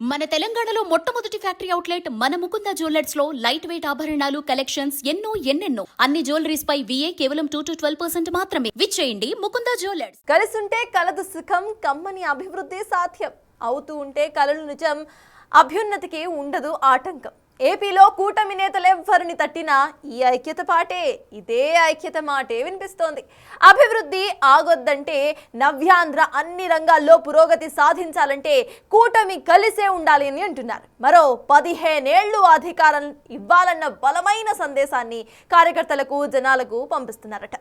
మన తెలంగాణలో మొట్టమొదటి ఫ్యాక్టరీ అవుట్లెట్ మన ముకుంద జ్యువెలర్స్ లో లైట్ వెయిట్ ఆభరణాలు కలెక్షన్స్ ఎన్నెన్నో అన్ని జ్యువెలరీస్ పై VA కేవలం 2 to 12% మాత్రమే. విచ్చేయండి ముకుంద జ్యువెలర్స్. కలిసుంటే కలదు సుఖం, కమ్మని అభివృద్ధి సాధ్యం. అవుతూ ఉంటే కలలు నిజం, అభ్యున్నతికి ఉండదు ఆటంకం. ఏపీలో కూటమి నేతలెవ్వరిని తట్టినా ఈ ఐక్యత పాటే, ఇదే ఐక్యత మాటే వినిపిస్తోంది. అభివృద్ధి ఆగొద్దంటే, నవ్యాంధ్ర అన్ని రంగాల్లో పురోగతి సాధించాలంటే కూటమి కలిసే ఉండాలి అని అంటున్నారు. మరో 15 ఏళ్లు అధికారం ఇవ్వాలన్న బలమైన సందేశాన్ని కార్యకర్తలకు, జనాలకు పంపిస్తున్నారట.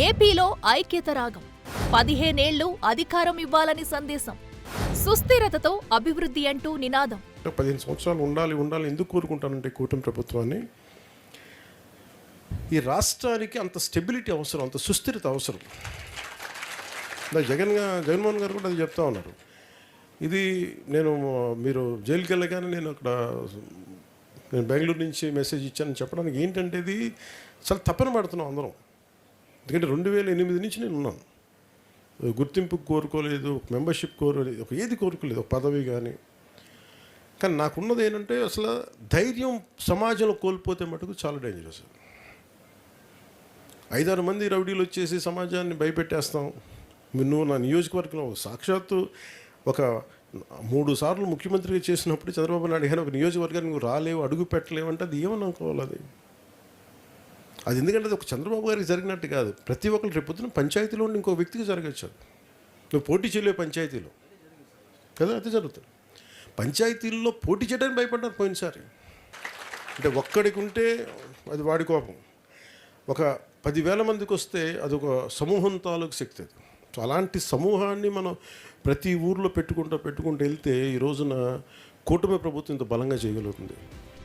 ఏపీలో ఐక్యత రాగం, 15 ఏళ్లు అధికారం ఇవ్వాలని సందేశం, సుస్థిరతతో అభివృద్ధి అంటూ నినాదం. 15 సంవత్సరాలు ఉండాలి ఎందుకు కోరుకుంటానంటే కూటమి ప్రభుత్వాన్ని, ఈ రాష్ట్రానికి అంత స్టెబిలిటీ అవసరం, అంత సుస్థిరత అవసరం. జగన్మోహన్ గారు కూడా అది చెప్తా ఉన్నారు. ఇది మీరు జైలుకి వెళ్ళగానే నేను బెంగళూరు నుంచి మెసేజ్ ఇచ్చానని చెప్పడానికి ఏంటంటే, ఇది చాలా తప్పన పడుతున్నాం అందరం. ఎందుకంటే 2008 నుంచి నేను ఉన్నాను. గుర్తింపు కోరుకోలేదు, మెంబర్షిప్ కోరుకోలేదు, ఏది కోరుకోలేదు, ఒక పదవి కానీ నాకున్నది ఏంటంటే, అసలు ధైర్యం సమాజంలో కోల్పోతే మటుకు చాలా డేంజరస్. 5-6 మంది రౌడీలు వచ్చేసి సమాజాన్ని భయపెట్టేస్తాం. నువ్వు నా నియోజకవర్గంలో సాక్షాత్తు ఒక 3 సార్లు ముఖ్యమంత్రిగా చేసినప్పుడు చంద్రబాబు నాయుడు గారు ఒక నియోజకవర్గానికి నువ్వు రాలేవు, అడుగు పెట్టలేవు అంటే అది ఏమని అనుకోవాలి? అది ఎందుకంటే అది ఒక చంద్రబాబు గారికి జరిగినట్టు కాదు. ప్రతి ఒక్కరు రేపు పొద్దున పంచాయతీలో ఉండి ఇంకో వ్యక్తికి జరగచ్చు. నువ్వు పోటీ చేయలేవు పంచాయతీలో కదా, అదే జరుగుతుంది. పంచాయతీల్లో పోటీ చేయడానికి భయపడ్డారు పోయినసారి. అంటే ఒక్కడికి ఉంటే అది వాడి కోపం, ఒక 10,000 మందికి వస్తే అదొక సమూహం తాలూకు శక్తి. అది సో అలాంటి సమూహాన్ని మనం ప్రతి ఊర్లో పెట్టుకుంటూ వెళ్తే ఈ రోజున కూటమి ప్రభుత్వం ఇంత బలంగా చేయగలుగుతుంది.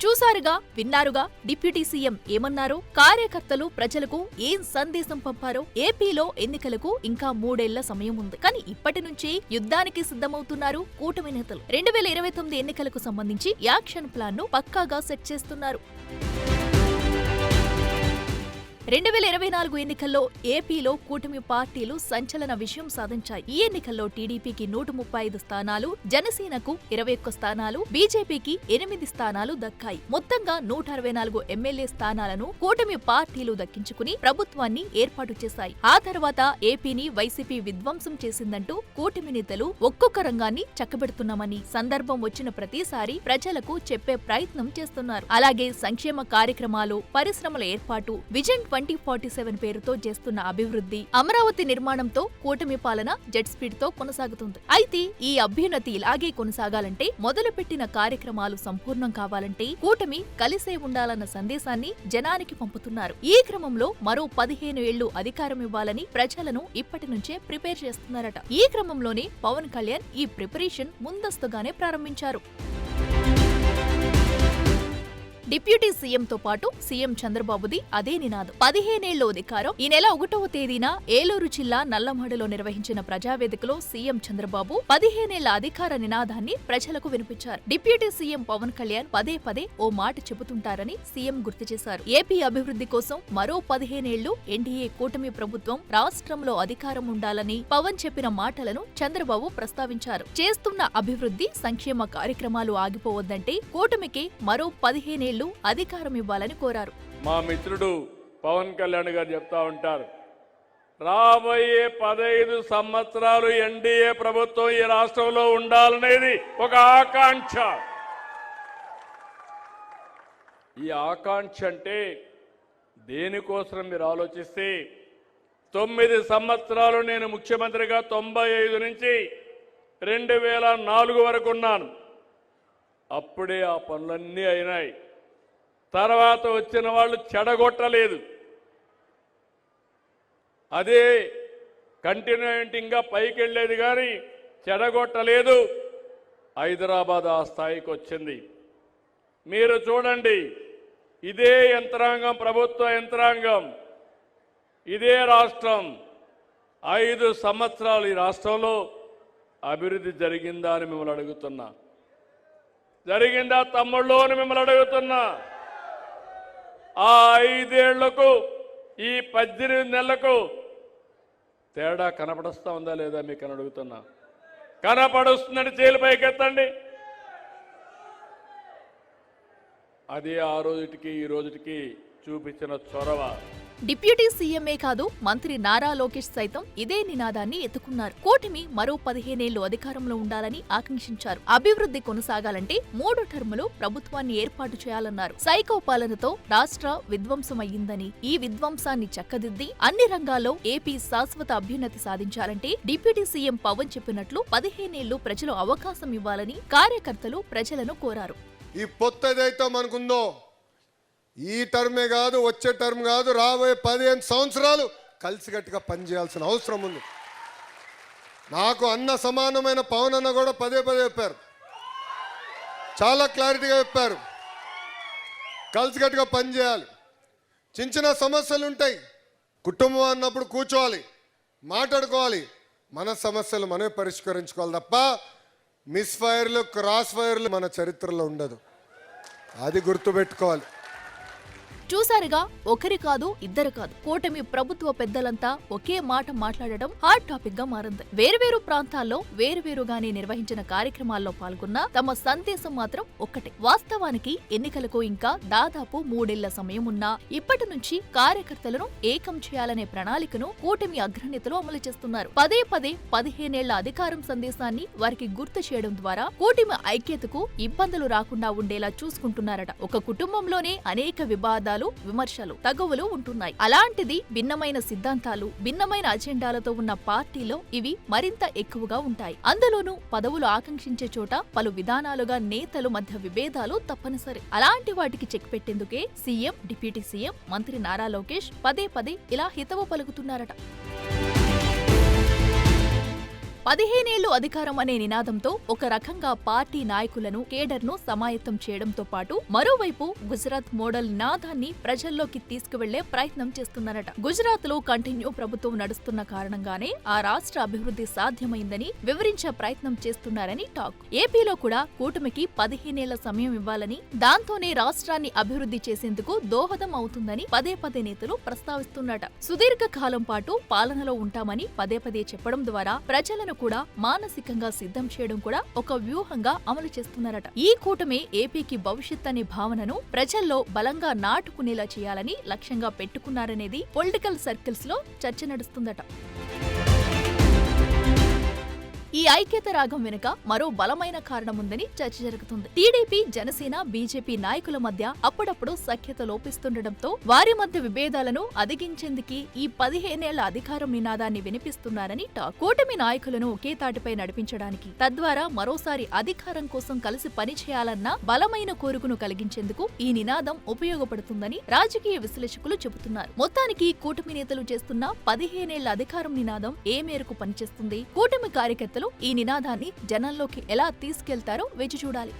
చూసారుగా, విన్నారుగా డిప్యూటీ సీఎం ఏమన్నారో, కార్యకర్తలు ప్రజలకు ఏం సందేశం పంపారో. ఏపీలో ఎన్నికలకు ఇంకా 3 ఏళ్ల సమయం ఉంది. కానీ ఇప్పటి నుంచే యుద్ధానికి సిద్ధమవుతున్నారు కూటమి నేతలు. 2029 ఎన్నికలకు సంబంధించి యాక్షన్ ప్లాన్ ను పక్కాగా సెట్ చేస్తున్నారు. 2024 ఎన్నికల్లో ఏపీలో కూటమి పార్టీలు సంచలన విజయం సాధించాయి. ఈ ఎన్నికల్లో టీడీపీకి 135 స్థానాలు, జనసేనకు 21 స్థానాలు, బీజేపీకి 8 స్థానాలు దక్కాయి. మొత్తంగా 164 ఎమ్మెల్యే స్థానాలను కూటమి పార్టీలు దక్కించుకుని ప్రభుత్వాన్ని ఏర్పాటు చేశాయి. ఆ తర్వాత ఏపీని వైసీపీ విధ్వంసం చేసిందంటూ కూటమి నేతలు ఒక్కొక్క రంగాన్ని చక్కబెడుతున్నామని సందర్భం వచ్చిన ప్రతిసారి ప్రజలకు చెప్పే ప్రయత్నం చేస్తున్నారు. అలాగే సంక్షేమ కార్యక్రమాలు, పరిశ్రమల ఏర్పాటు, విజన్ 2047 పేరుతో చేస్తున్న అభివృద్ధి, అమరావతి నిర్మాణంతో కూటమి పాలన జెట్ స్పీడ్ తో కొనసాగుతుంది. అయితే ఈ అభ్యున్నతి ఇలాగే కొనసాగాలంటే, మొదలుపెట్టిన కార్యక్రమాలు సంపూర్ణం కావాలంటే కూటమి కలిసే ఉండాలన్న సందేశాన్ని జనానికి పంపుతున్నారు. ఈ క్రమంలో మరో 15 ఏళ్లు అధికారం ఇవ్వాలని ప్రజలను ఇప్పటి నుంచే ప్రిపేర్ చేస్తున్నారట. ఈ క్రమంలోనే పవన్ కళ్యాణ్ ఈ ప్రిపరేషన్ ముందస్తుగానే ప్రారంభించారు. డిప్యూటీ సీఎంతో పాటు సీఎం చంద్రబాబుది అదే నినాదం. 15 ఏళ్ల అధికారం. ఈ నెల 1వ తేదీన ఏలూరు జిల్లా నల్లమడులో నిర్వహించిన ప్రజావేదికలో సీఎం చంద్రబాబు 15 ఏళ్ల అధికార నినాదాన్ని ప్రజలకు వినిపించారు. డిప్యూటీ సీఎం పవన్ కళ్యాణ్ పదే ఓ మాట చెబుతుంటారని సీఎం గుర్తు చేశారు. ఏపీ అభివృద్ధి కోసం మరో 15 ఏళ్లు ఎన్డీఏ కూటమి ప్రభుత్వం రాష్ట్రంలో అధికారం ఉండాలని పవన్ చెప్పిన మాటలను చంద్రబాబు ప్రస్తావించారు. చేస్తున్న అభివృద్ధి, సంక్షేమ కార్యక్రమాలు ఆగిపోవద్దంటే కూటమికి మరో 15 ఏళ్లు అధికారం ఇవ్వాలని కోరారు. మా మిత్రుడు పవన్ కళ్యాణ్ గారు చెప్తా ఉంటారు, రాబోయే 15 సంవత్సరాలు ఎన్డీఏ ప్రభుత్వం ఈ రాష్ట్రంలో ఉండాలనేది ఒక ఆకాంక్ష. ఈ ఆకాంక్ష అంటే దేనికోసం మీరు ఆలోచిస్తే, 9 సంవత్సరాలు నేను ముఖ్యమంత్రిగా 95 నుంచి 2004 వరకు ఉన్నాను. అప్పుడే ఆ పనులన్నీ అయినాయి. తర్వాత వచ్చిన వాళ్ళు చెడగొట్టలేదు. అదే కంటిన్యూయింగ్గా పైకి వెళ్ళేది కానీ చెడగొట్టలేదు. హైదరాబాద్ ఆ స్థాయికి వచ్చింది. మీరు చూడండి, ఇదే యంత్రాంగం, ప్రభుత్వ యంత్రాంగం, ఇదే రాష్ట్రం 5 సంవత్సరాలు ఈ రాష్ట్రంలో అభివృద్ధి జరిగిందా అని మిమ్మల్ని అడుగుతున్నా. జరిగిందా తమ్ముళ్ళు అని మిమ్మల్ని అడుగుతున్నా. ఆ 5 ఏళ్లకు, ఈ 18 నెలలకు తేడా కనపడుస్తూ ఉందా లేదా మీకు అని అడుగుతున్నా. కనపడుస్తుందని చేలు పైకెత్తండి. అది ఆ రోజుటికి ఈ రోజుటికి చూపించిన చొరవ. డిప్యూటీ సీఎంఏ కాదు, మంత్రి నారా లోకేష్ సైతం ఇదే నినాదాన్ని ఎత్తుకున్నారు. కూటమి మరో 15 ఏళ్లు అధికారంలో ఉండాలని ఆకాంక్షించారు. అభివృద్ధి కొనసాగాలంటే 3 టర్ములు ప్రభుత్వాన్ని ఏర్పాటు చేయాలన్నారు. సైకో పాలనతో రాష్ట్ర విధ్వంసమయ్యిందని, ఈ విధ్వంసాన్ని చక్కదిద్ది అన్ని రంగాల్లో ఏపీ శాశ్వత అభ్యున్నతి సాధించాలంటే డిప్యూటీ సీఎం పవన్ చెప్పినట్లు 15 ఏళ్లు ప్రజలు అవకాశం ఇవ్వాలని కార్యకర్తలు ప్రజలను కోరారు. ఈ పొత్తు ఏదైతే మనకుందో, ఈ టర్మే కాదు, వచ్చే టర్మ్ కాదు, రాబోయే 15 సంవత్సరాలు కలిసికట్టుగా పనిచేయాల్సిన అవసరం ఉంది. నాకు అన్న సమానమైన పవన్ అన్న కూడా పదే చెప్పారు, చాలా క్లారిటీగా చెప్పారు. కలిసికట్టుగా పనిచేయాలి. చిన్న సమస్యలు ఉంటాయి, కుటుంబం అన్నప్పుడు కూర్చోవాలి, మాట్లాడుకోవాలి, మన సమస్యలు మనమే పరిష్కరించుకోవాలి తప్ప మిస్ ఫైర్లు, క్రాస్ ఫైర్లు మన చరిత్రలో ఉండదు. అది గుర్తుపెట్టుకోవాలి. చూసారుగా, ఒకరి కాదు, ఇద్దరు కాదు, కూటమి ప్రభుత్వ పెద్దలంతా ఒకే మాట మాట్లాడడం హాట్ టాపిక్ గా మారింది. వేరువేరు ప్రాంతాల్లో వేరువేరుగానే నిర్వహించిన కార్యక్రమాల్లో పాల్గొన్న తమ సందేశం మాత్రం ఒక్కటే. వాస్తవానికి ఎన్నికలకు ఇంకా దాదాపు 3 ఏళ్ల సమయం ఉన్నా ఇప్పటి నుంచి కార్యకర్తలను ఏకం చేయాలనే ప్రణాళికను కూటమి అగ్రనేతలు అమలు చేస్తున్నారు. పదే 15 ఏళ్ల అధికారం సందేశాన్ని వారికి గుర్తు చేయడం ద్వారా కూటమి ఐక్యతకు ఇబ్బందులు రాకుండా ఉండేలా చూసుకుంటున్నారట. ఒక కుటుంబంలోనే అనేక వివాదాలు, విమర్శలు, తగువులు ఉంటున్నాయి. అలాంటిది భిన్నమైన సిద్ధాంతాలు, భిన్నమైన అజెండాలతో ఉన్న పార్టీలో ఇవి మరింత ఎక్కువగా ఉంటాయి. అందులోనూ పదవులు ఆకాంక్షించే చోట పలు విధానాలుగా నేతలు మధ్య విభేదాలు తప్పనిసరి. అలాంటి వాటికి చెక్ పెట్టేందుకే సీఎం, డిప్యూటీ సీఎం, మంత్రి నారా లోకేష్ పదే ఇలా హితవు పలుకుతున్నారట. 15 ఏళ్లు అధికారం అనే నినాదంతో ఒక రకంగా పార్టీ నాయకులను, కేడర్ను సమాయత్తం చేయడంతో పాటు మరోవైపు గుజరాత్ మోడల్ నినాదాన్ని ప్రజల్లోకి తీసుకువెళ్లే ప్రయత్నం చేస్తున్నారట. గుజరాత్ లో కంటిన్యూ ప్రభుత్వం నడుస్తున్న కారణంగానే ఆ రాష్ట్ర అభివృద్ధి సాధ్యమైందని వివరించే ప్రయత్నం చేస్తున్నారని టాక్. ఏపీలో కూడా కూటమికి 15 ఏళ్ల సమయం ఇవ్వాలని, దాంతోనే రాష్ట్రాన్ని అభివృద్ధి చేసేందుకు దోహదం అవుతుందని పదే నేతలు ప్రస్తావిస్తున్నట. సుదీర్ఘ కాలం పాటు పాలనలో ఉంటామని పదే చెప్పడం ద్వారా ప్రజలను కూడా మానసికంగా సిద్ధం చేయడం కూడా ఒక వ్యూహంగా అమలు చేస్తున్నారట. ఈ కూటమి ఏపీకి భవిష్యత్ అనే భావనను ప్రజల్లో బలంగా నాటుకునేలా చేయాలని లక్ష్యంగా పెట్టుకున్నారనేది పొలిటికల్ సర్కిల్స్ లో చర్చ నడుస్తుందట. ఈ ఐక్యత రాగం వెనుక మరో బలమైన కారణముందని చర్చ జరుగుతుంది. టీడీపీ, జనసేన, బీజేపీ నాయకుల మధ్య అప్పుడప్పుడు సఖ్యత లోపిస్తుండటంతో వారి మధ్య విభేదాలను అధిగించేందుకు ఈ 15 ఏళ్ల అధికారం నినాదాన్ని వినిపిస్తున్నారని టాక్. కూటమి నాయకులను ఒకే తాటిపై నడిపించడానికి, తద్వారా మరోసారి అధికారం కోసం కలిసి పనిచేయాలన్న బలమైన కోరికను కలిగించేందుకు ఈ నినాదం ఉపయోగపడుతుందని రాజకీయ విశ్లేషకులు చెబుతున్నారు. మొత్తానికి కూటమి నేతలు చేస్తున్న 15 ఏళ్ల అధికారం నినాదం ఏ మేరకు పనిచేస్తుంది? కూటమి కార్యకర్తలు ఈ నినాదాన్ని జనంలోకి ఎలా తీసుకెళ్తారో వేచి చూడాలి.